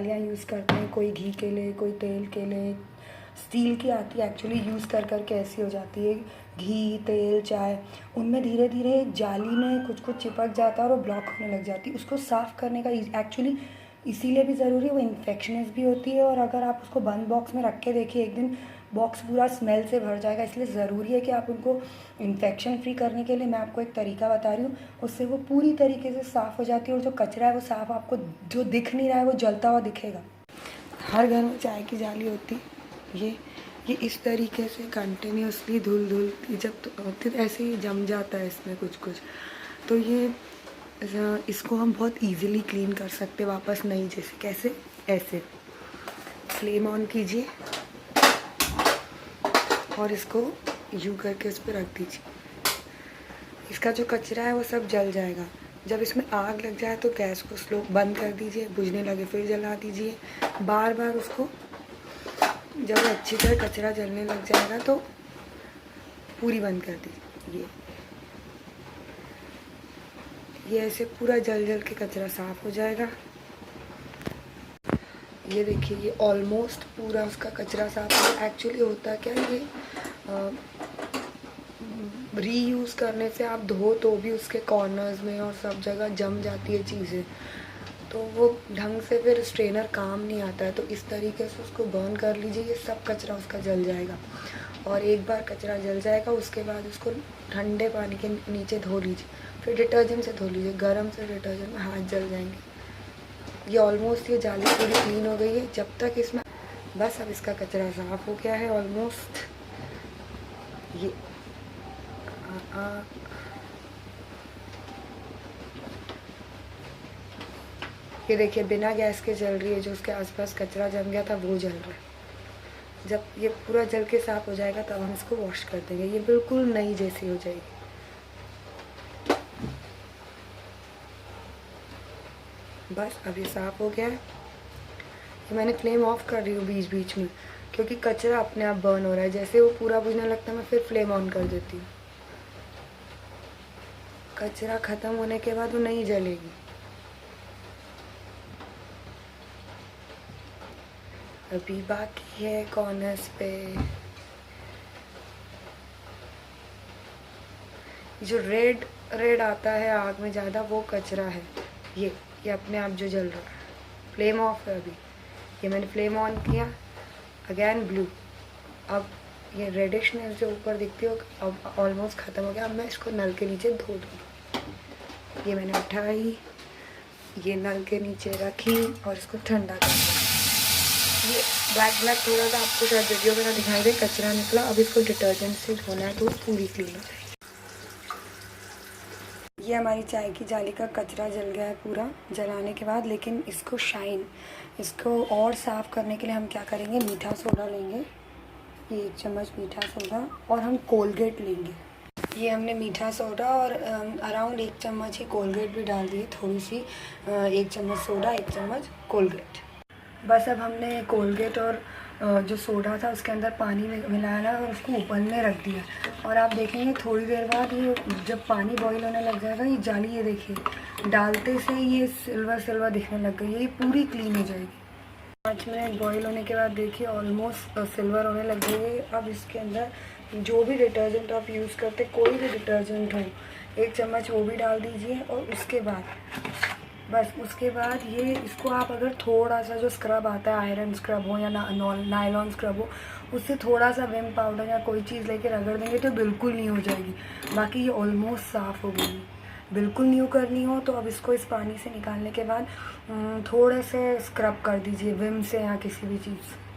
जालियाँ यूज़ करते हैं, कोई घी के लिए, कोई तेल के लिए। स्टील की आती है एक्चुअली, यूज़ कर के ऐसी हो जाती है, घी, तेल, चाय, उनमें धीरे धीरे जाली में कुछ कुछ चिपक जाता है और वो ब्लॉक होने लग जाती है। उसको साफ़ करने का एक्चुअली इसीलिए भी ज़रूरी है, वो इन्फेक्शनस भी होती है। और अगर आप उसको बंद बॉक्स में रख के देखिए, एक दिन बॉक्स पूरा स्मेल से भर जाएगा। इसलिए ज़रूरी है कि आप उनको इन्फेक्शन फ्री करने के लिए मैं आपको एक तरीका बता रही हूँ, उससे वो पूरी तरीके से साफ़ हो जाती है। और जो कचरा है वो साफ़, आपको जो दिख नहीं रहा है वो जलता हुआ दिखेगा। हर घर में चाय की जाली होती है, ये इस तरीके से कंटिन्यूसली धुल जब तो होती है ऐसे ही जम जाता है इसमें कुछ कुछ। तो ये इसको हम बहुत इजीली क्लीन कर सकते हैं वापस नई जैसे। कैसे? ऐसे फ्लेम ऑन कीजिए और इसको यूँ करके उस पर रख दीजिए। इसका जो कचरा है वो सब जल जाएगा। जब इसमें आग लग जाए तो गैस को स्लो बंद कर दीजिए, बुझने लगे फिर जला दीजिए। बार बार उसको, जब अच्छी तरह कचरा जलने लग जाएगा तो पूरी बंद कर दीजिए। ये ऐसे पूरा जल के कचरा साफ़ हो जाएगा। ये देखिए, ये ऑलमोस्ट पूरा उसका कचरा साफ हो। एक्चुअली होता क्या, ये रीयूज़ करने से आप धो तो भी उसके कॉर्नर्स में और सब जगह जम जाती है चीज़ें, तो वो ढंग से फिर स्ट्रेनर काम नहीं आता है। तो इस तरीके से उसको बर्न कर लीजिए, ये सब कचरा उसका जल जाएगा। और एक बार कचरा जल जाएगा उसके बाद उसको ठंडे पानी के नीचे धो लीजिए, फिर डिटर्जेंट से धो लीजिए। गर्म से डिटर्जेंट में हाथ जल जाएंगे। ये ऑलमोस्ट ये जाली पूरी क्लीन हो गई है। जब तक इसमें बस अब इसका कचरा साफ़ हो गया है ऑलमोस्ट। ये ये देखिए, बिना गैस के जल रही है। जो उसके आसपास कचरा जम गया था वो जल रहा है। जब ये पूरा जल के साफ़ हो जाएगा तब हम इसको वॉश कर देंगे। ये बिल्कुल नई जैसी हो जाएगी। बस अब ये साफ़ हो गया है। ये मैंने फ्लेम ऑफ कर रही हूँ बीच बीच में, क्योंकि कचरा अपने आप बर्न हो रहा है। जैसे वो पूरा बुझने लगता है मैं फिर फ्लेम ऑन कर देती हूँ। कचरा ख़त्म होने के बाद वो नहीं जलेगी। अभी बाकी है कॉर्नर्स पे। जो रेड रेड आता है आग में ज़्यादा, वो कचरा है। ये अपने आप जो जल रहा है। फ्लेम ऑफ है अभी। ये मैंने फ्लेम ऑन किया, अगेन ब्लू। अब ये रेडिशनेस जो ऊपर दिखती हो अब ऑलमोस्ट ख़त्म हो गया। अब मैं इसको नल के नीचे धो दूँगी। ये मैंने उठाई, ये नल के नीचे रखी और इसको ठंडा कर दिया। ये ब्लैक थोड़ा सा आपको शायद वीडियो में ना दिखाई दे, कचरा निकला। अब इसको डिटर्जेंट से धोना है तो पूरी क्लीन हो जाएगी। ये हमारी चाय की जाली का कचरा जल गया है पूरा जलाने के बाद। लेकिन इसको और साफ़ करने के लिए हम क्या करेंगे, मीठा सोडा लेंगे, ये 1 चम्मच मीठा सोडा, और हम कोलगेट लेंगे। ये हमने मीठा सोडा और अराउंड 1 चम्मच ही कोलगेट भी डाल दी, थोड़ी सी। 1 चम्मच सोडा, 1 चम्मच कोलगेट। बस अब हमने कोलगेट और जो सोडा था उसके अंदर पानी में मिलाया और उसको उबलने रख दिया। और आप देखेंगे थोड़ी देर बाद ये जब पानी बॉईल होने लग जाएगा, ये जाली, ये देखिए डालते से ये सिल्वर दिखने लग गई है। ये पूरी क्लीन हो जाएगी। 5 मिनट बॉईल होने के बाद देखिए ऑलमोस्ट सिल्वर होने लग गई है। अब इसके अंदर जो भी डिटर्जेंट आप यूज़ करते, कोई भी डिटर्जेंट हो, 1 चम्मच वो भी डाल दीजिए। और उसके बाद ये इसको आप अगर थोड़ा सा जो स्क्रब आता है, आयरन स्क्रब हो या नायलॉन स्क्रब हो, उससे थोड़ा सा विम पाउडर या कोई चीज़ लेके रगड़ देंगे तो बिल्कुल नहीं हो जाएगी। बाकी ये ऑलमोस्ट साफ़ हो गई। बिल्कुल न्यू करनी हो तो अब इसको इस पानी से निकालने के बाद थोड़े से स्क्रब कर दीजिए विम से या किसी भी चीज़ से।